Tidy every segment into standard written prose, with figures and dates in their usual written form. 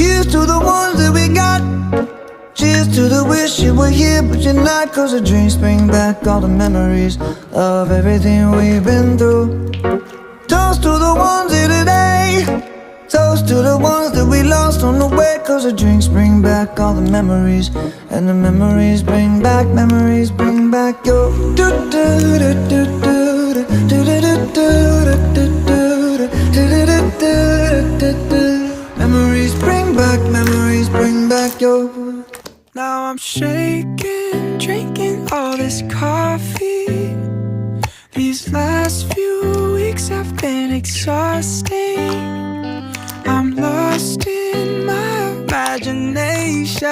Here's to the ones that we got. Cheers to the wish you were here but you're not. Cause the dreams bring back all the memories of everything we've been through. Toast to the ones here today. Toast to the ones that we lost on the way. Cause the drinks bring back all the memories, and the memories bring back your memories bring back your. Now I'm shaking, drinking all this coffee. These last few weeks have been exhausting. I'm lost in my imagination,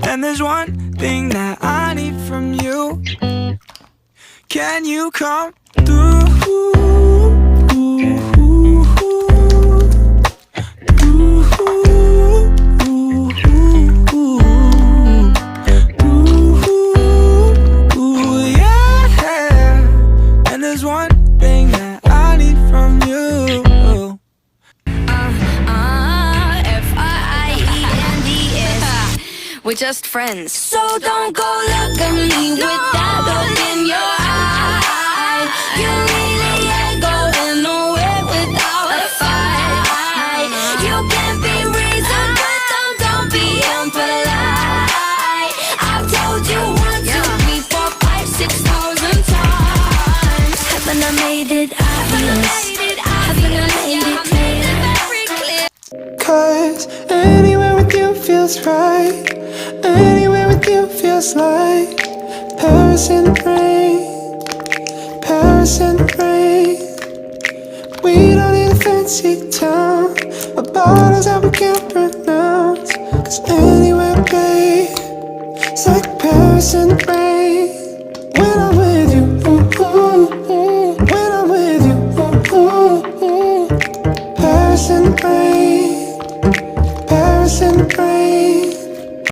and there's one thing that I need from you. Can you come through? We're just friends, so don't go look at me with that look in your eye. You really ain't going nowhere without a fight. You can be reasoned, but don't be impolite. I've told you 1, 2, 3, 4, 5, 6,000 times. Haven't I made it obvious? Haven't I made it clear? Cause anywhere with you feels right. Anywhere with you feels like Paris in the rain, Paris in the rain. We don't need a fancy town or bottles that we can't pronounce. Cause anywhere, babe, it's like Paris in the rain. When I'm with you, ooh, ooh, ooh. When I'm with you, ooh, ooh, ooh. Paris in the rain, Paris in the rain.